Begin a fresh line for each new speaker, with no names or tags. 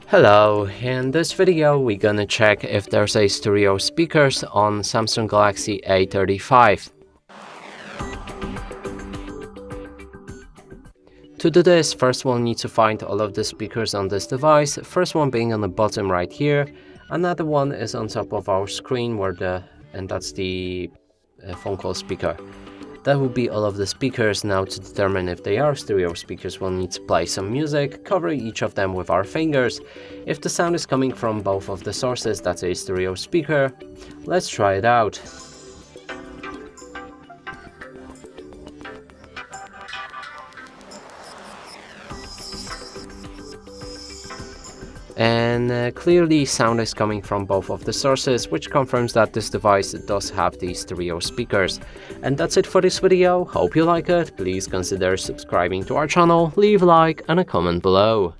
Hello, in this video we're gonna check if there's a stereo speakers on Samsung Galaxy A35. To do this, first we'll need to find all of the speakers on this device, first one being on the bottom right here, another one is on top of our screen and that's the phone call speaker. That will be all of the speakers. Now, to determine if they are stereo speakers, we'll need to play some music, cover each of them with our fingers. If the sound is coming from both of the sources, that's a stereo speaker. Let's try it out. And clearly sound is coming from both of the sources, which confirms that this device does have these stereo speakers. And that's it for this video. Hope you like it. Please consider subscribing to our channel, leave a like and a comment below.